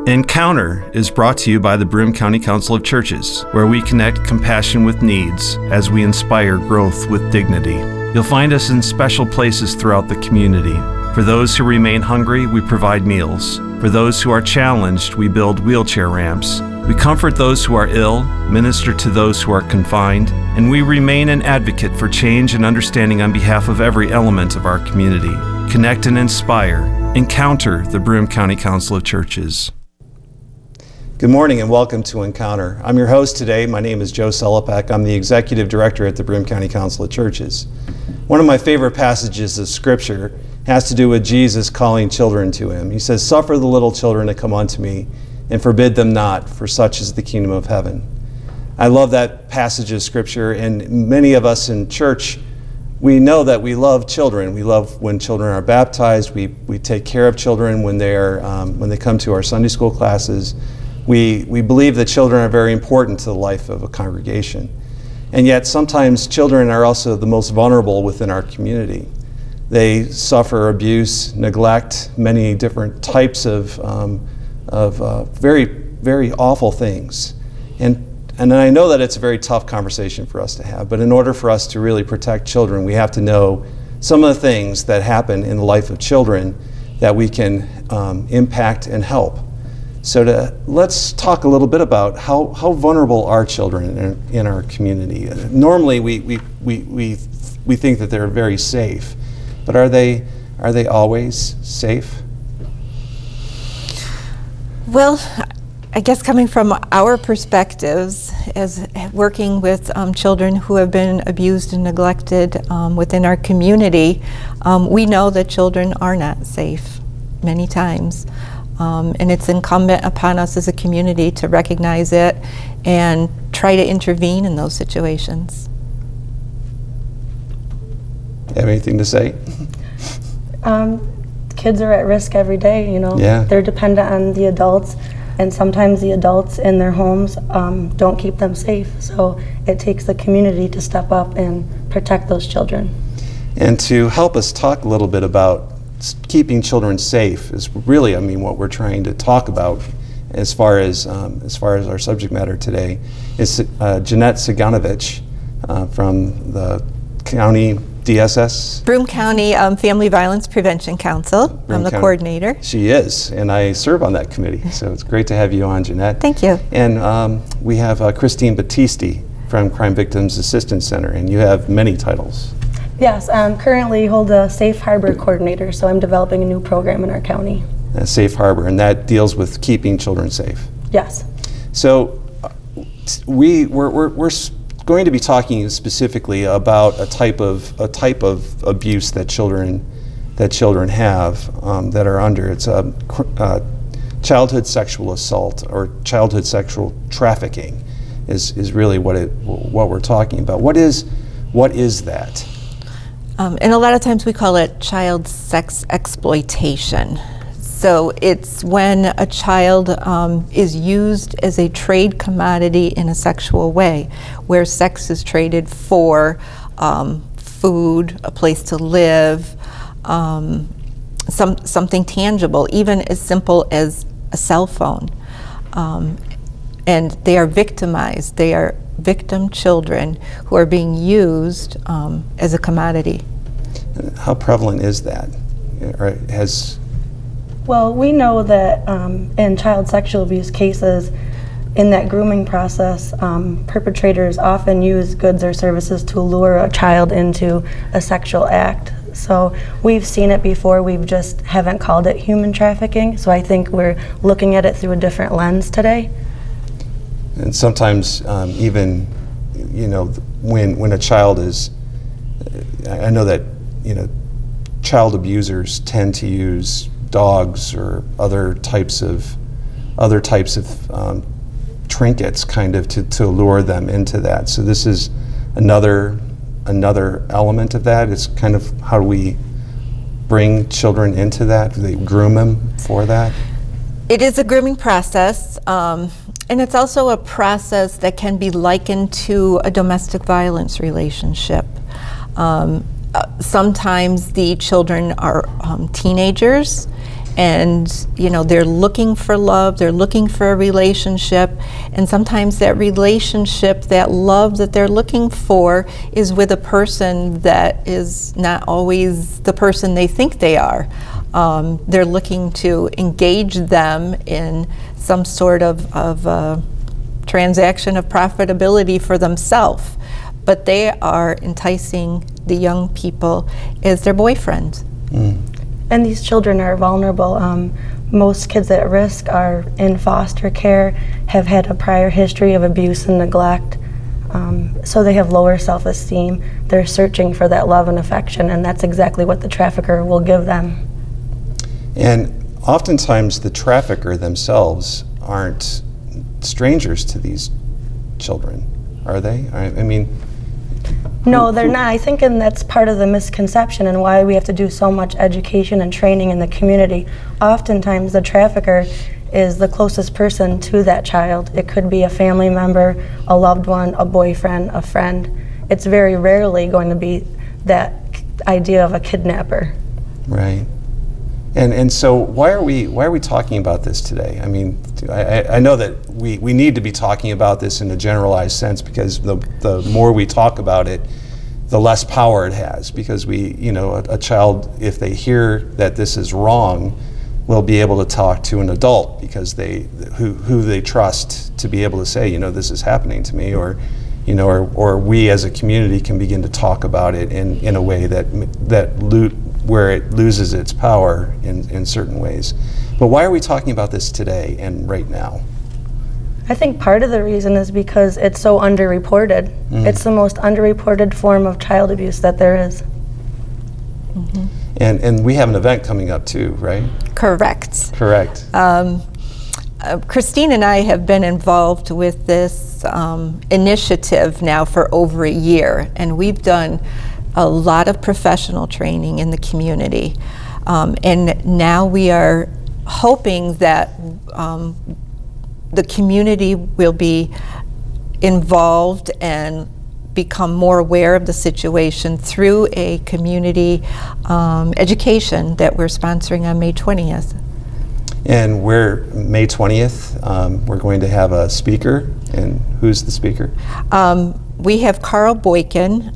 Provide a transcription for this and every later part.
Encounter is brought to you by the Broome County Council of Churches, where we connect compassion with needs as we inspire growth with dignity. You'll find us in special places throughout the community. For those who remain hungry, we provide meals. For those who are challenged, we build wheelchair ramps. We comfort those who are ill, minister to those who are confined, and we remain an advocate for change and understanding on behalf of every element of our community. Connect and inspire. Encounter the Broome County Council of Churches. Good morning and welcome to Encounter. I'm your host today. My name is Joe Sellepack. I'm the Executive Director at the Broome County Council of Churches. One of my favorite passages of Scripture has to do with Jesus calling children to him. He says, "Suffer the little children to come unto me, and forbid them not, for such is the kingdom of heaven." I love that passage of Scripture, and many of us in church, we know that we love children. We love when children are baptized. We take care of children when they come to our Sunday school classes. We believe that children are very important to the life of a congregation. And yet sometimes children are also the most vulnerable within our community. They suffer abuse, neglect, many different types of very, very awful things. And I know that it's a very tough conversation for us to have, but in order for us to really protect children, we have to know some of the things that happen in the life of children that we can impact and help. So let's talk a little bit about how vulnerable are children in our community. Normally we think that they're very safe, but are they always safe? Well, I guess coming from our perspectives as working with children who have been abused and neglected within our community, we know that children are not safe many times. And it's incumbent upon us as a community to recognize it and try to intervene in those situations. Have anything to say? Kids are at risk every day, you know. Yeah. They're dependent on the adults, and sometimes the adults in their homes don't keep them safe. So it takes the community to step up and protect those children. And to help us talk a little bit about keeping children safe is really, what we're trying to talk about as far as our subject matter today is Janette Cyganovich from the county DSS. Broome County Family Violence Prevention Council. I'm the coordinator. She is, and I serve on that committee, so it's great to have you on, Janette. Thank you. And we have Christine Battisti from Crime Victims Assistance Center, and you have many titles. Yes, I currently hold a Safe Harbor coordinator, so I'm developing a new program in our county. Safe Harbor, and that deals with keeping children safe. Yes. So we're going to be talking specifically about a type of abuse that children have that are under. It's childhood sexual assault or childhood sexual trafficking is really what we're talking about. What is that? And a lot of times we call it child sex exploitation. So it's when a child is used as a trade commodity in a sexual way, where sex is traded for food, a place to live, something tangible, even as simple as a cell phone. And they are victimized. They are victim children who are being used as a commodity. How prevalent is that? Well, we know that in child sexual abuse cases, in that grooming process, perpetrators often use goods or services to lure a child into a sexual act. So we've seen it before, we've just haven't called it human trafficking, so I think we're looking at it through a different lens today. And sometimes even, when a child is, I know that, child abusers tend to use dogs or other types of trinkets kind of to lure them into that. So this is another element of that. It's kind of how do we bring children into that? Do they groom them for that? It is a grooming process. And it's also a process that can be likened to a domestic violence relationship. Sometimes the children are teenagers, and they're looking for love, they're looking for a relationship, and sometimes that relationship, that love that they're looking for is with a person that is not always the person they think they are. They're looking to engage them in some sort of transaction of profitability for themselves, but they are enticing the young people as their boyfriend. And these children are vulnerable. Most kids at risk are in foster care, have had a prior history of abuse and neglect, so they have lower self-esteem. They're searching for that love and affection, and that's exactly what the trafficker will give them. And oftentimes the trafficker themselves aren't strangers to these children, are they? I mean, no, they're not. I think, and that's part of the misconception and why we have to do so much education and training in the community. Oftentimes the trafficker is the closest person to that child. It could be a family member, a loved one, a boyfriend, a friend. It's very rarely going to be that idea of a kidnapper. Right. And so why are we talking about this today? I mean, I know that we need to be talking about this in a generalized sense, because the more we talk about it, the less power it has, because a child, if they hear that this is wrong, will be able to talk to an adult, because who they trust to be able to say, this is happening to me, or we as a community can begin to talk about it in a way where it loses its power in certain ways. But why are we talking about this today and right now? I think part of the reason is because it's so underreported. It's the most underreported form of child abuse that there is. Mm-hmm. And we have an event coming up too, right? Correct. Christine and I have been involved with this initiative now for over a year, and we've done a lot of professional training in the community. And now we are hoping that the community will be involved and become more aware of the situation through a community education that we're sponsoring on May 20th. And we're May 20th, we're going to have a speaker. And who's the speaker? We have Carl Boykin,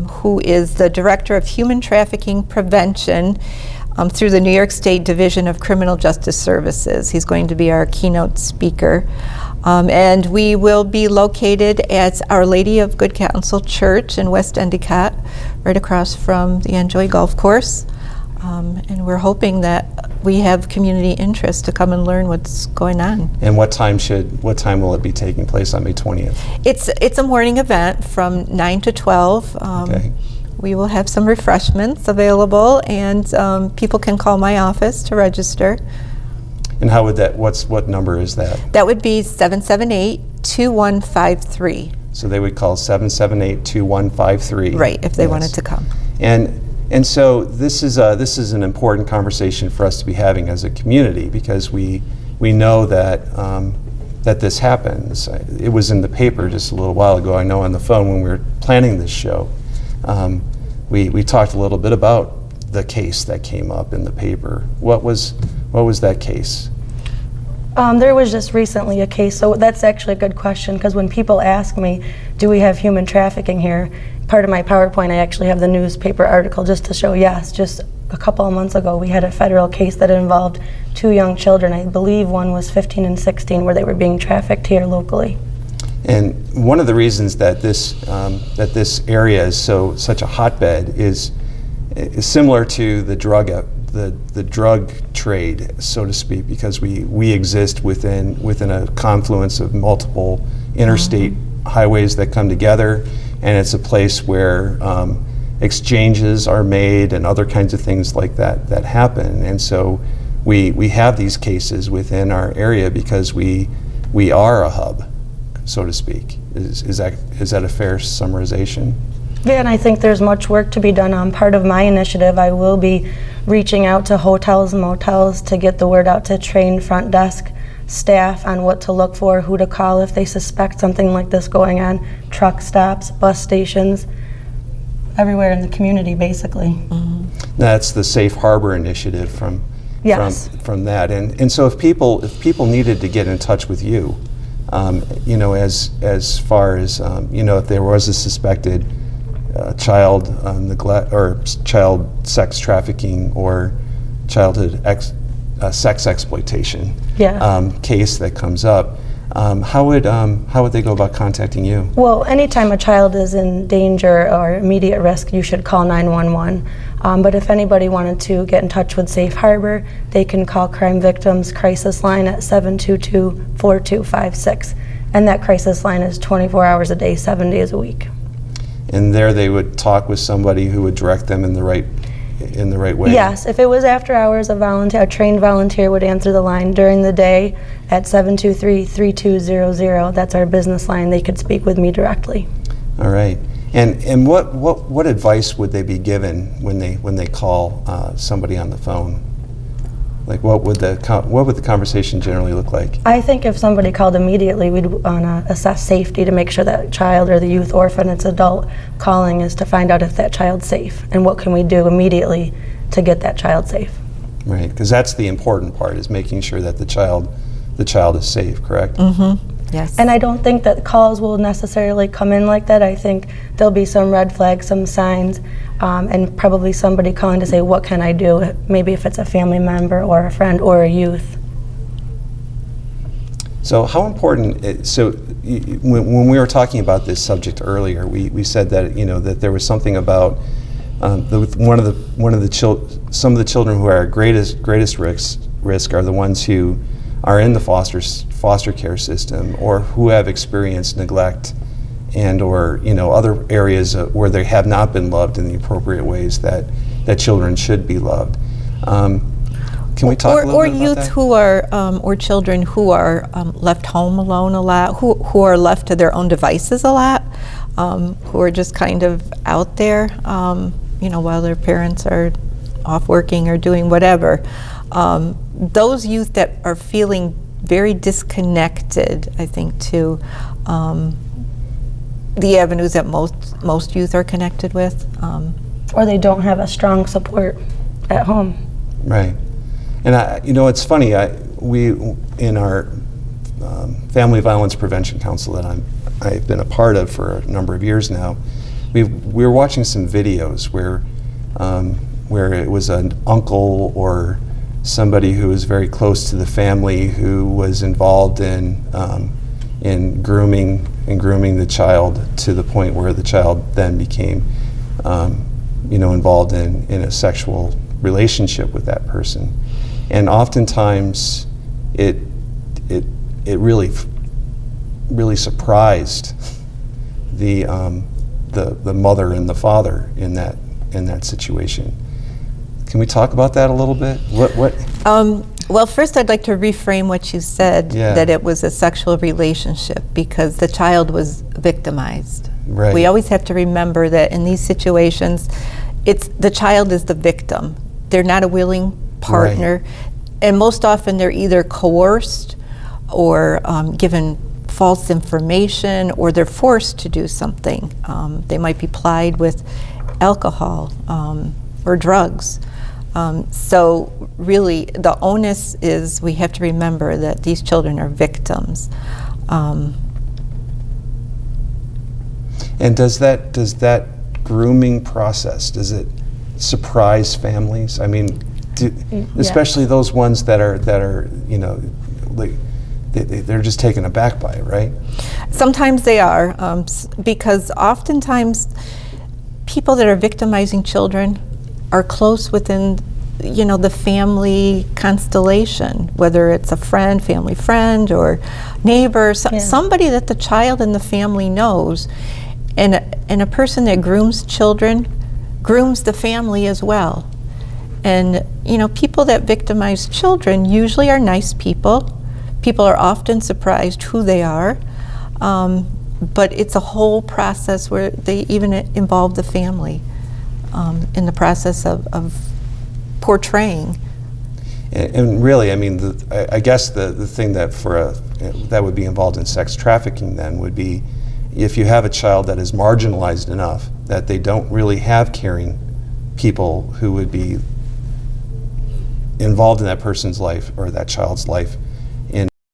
who is the Director of Human Trafficking Prevention through the New York State Division of Criminal Justice Services. He's going to be our keynote speaker. And we will be located at Our Lady of Good Counsel Church in West Endicott, right across from the Enjoy Golf Course. And we're hoping that we have community interest to come and learn what's going on. And what time will it be taking place on May 20th? It's a morning event from 9 to 12. Okay. We will have some refreshments available, and people can call my office to register. And how would what number is that? That would be 778-2153. So they would call 778-2153. Right, if they wanted to come. And so this is an important conversation for us to be having as a community, because we know that that this happens. It was in the paper just a little while ago. I know on the phone when we were planning this show, we talked a little bit about the case that came up in the paper. What was that case? There was just recently a case, so that's actually a good question, because when people ask me, do we have human trafficking here, part of my PowerPoint, I actually have the newspaper article just to show, yes, just a couple of months ago we had a federal case that involved 2 young children. I believe one was 15 and 16, where they were being trafficked here locally. And one of the reasons that this area is such a hotbed is similar to the drug trade, so to speak, because we exist within a confluence of multiple interstate highways that come together, and it's a place where exchanges are made and other kinds of things like that happen. And so we have these cases within our area because we are a hub, so to speak. Is that a fair summarization? Yeah, and I think there's much work to be done. On part of my initiative, I will be reaching out to hotels and motels to get the word out to train front desk staff on what to look for, who to call if they suspect something like this going on, truck stops, bus stations, everywhere in the community, basically. That's the Safe Harbor initiative Yes. from that. And so if people needed to get in touch with you, as far as if there was a suspected child neglect or child sex trafficking or childhood sex exploitation case that comes up, how would they go about contacting you? Well, anytime a child is in danger or immediate risk, you should call 911. But if anybody wanted to get in touch with Safe Harbor, they can call Crime Victims Crisis Line at 722-4256. And that crisis line is 24 hours a day, 7 days a week. And there they would talk with somebody who would direct them in the right way? Yes, if it was after hours, a trained volunteer would answer the line. During the day at 723-3200, that's our business line, they could speak with me directly. All right. And what advice would they be given when they call somebody on the phone? Like what would the conversation generally look like? I think if somebody called immediately, we'd want to assess safety to make sure that child or the youth, or if it's adult calling, is to find out if that child's safe and what can we do immediately to get that child safe. Right, because that's the important part, is making sure that the child is safe, correct? Mm-hmm. Yes. And I don't think that calls will necessarily come in like that. I think there'll be some red flags, some signs, and probably somebody calling to say, what can I do? Maybe if it's a family member or a friend or a youth. So how important, when we were talking about this subject earlier, we said that, that there was something about some of the children who are at greatest risk are the ones who are in the foster care system, or who have experienced neglect and or other areas where they have not been loved in the appropriate ways that children should be loved. Can we talk a little bit about youth that? who are or children who are left home alone a lot, who are left to their own devices a lot, who are just kind of out there, while their parents are off working or doing whatever. Those youth that are feeling very disconnected, I think, to the avenues that most youth are connected with. Or they don't have a strong support at home. Right. And it's funny, we in our Family Violence Prevention Council that I've been a part of for a number of years now, we were watching some videos where it was an uncle or somebody who was very close to the family who was involved in grooming the child to the point where the child then became involved in a sexual relationship with that person. And oftentimes it really surprised the mother and the father in that situation. Can we talk about that a little bit? Well, first I'd like to reframe what you said, that it was a sexual relationship, because the child was victimized. Right. We always have to remember that in these situations, the child is the victim. They're not a willing partner. Right. And most often they're either coerced or given false information, or they're forced to do something. They might be plied with alcohol or drugs. So really the onus is, we have to remember that these children are victims. And does that grooming process, does it surprise families? I mean, especially those ones that are they're just taken aback by it, right? Sometimes they are, because oftentimes people that are victimizing children are close within, the family constellation, whether it's a family friend or neighbor, somebody that the child and the family knows. And a person that grooms children grooms the family as well. And people that victimize children usually are nice people. People are often surprised who they are, but it's a whole process where they even involve the family in the process of portraying. And really, I mean, I guess the thing that that would be involved in sex trafficking then would be if you have a child that is marginalized enough that they don't really have caring people who would be involved in that person's life or that child's life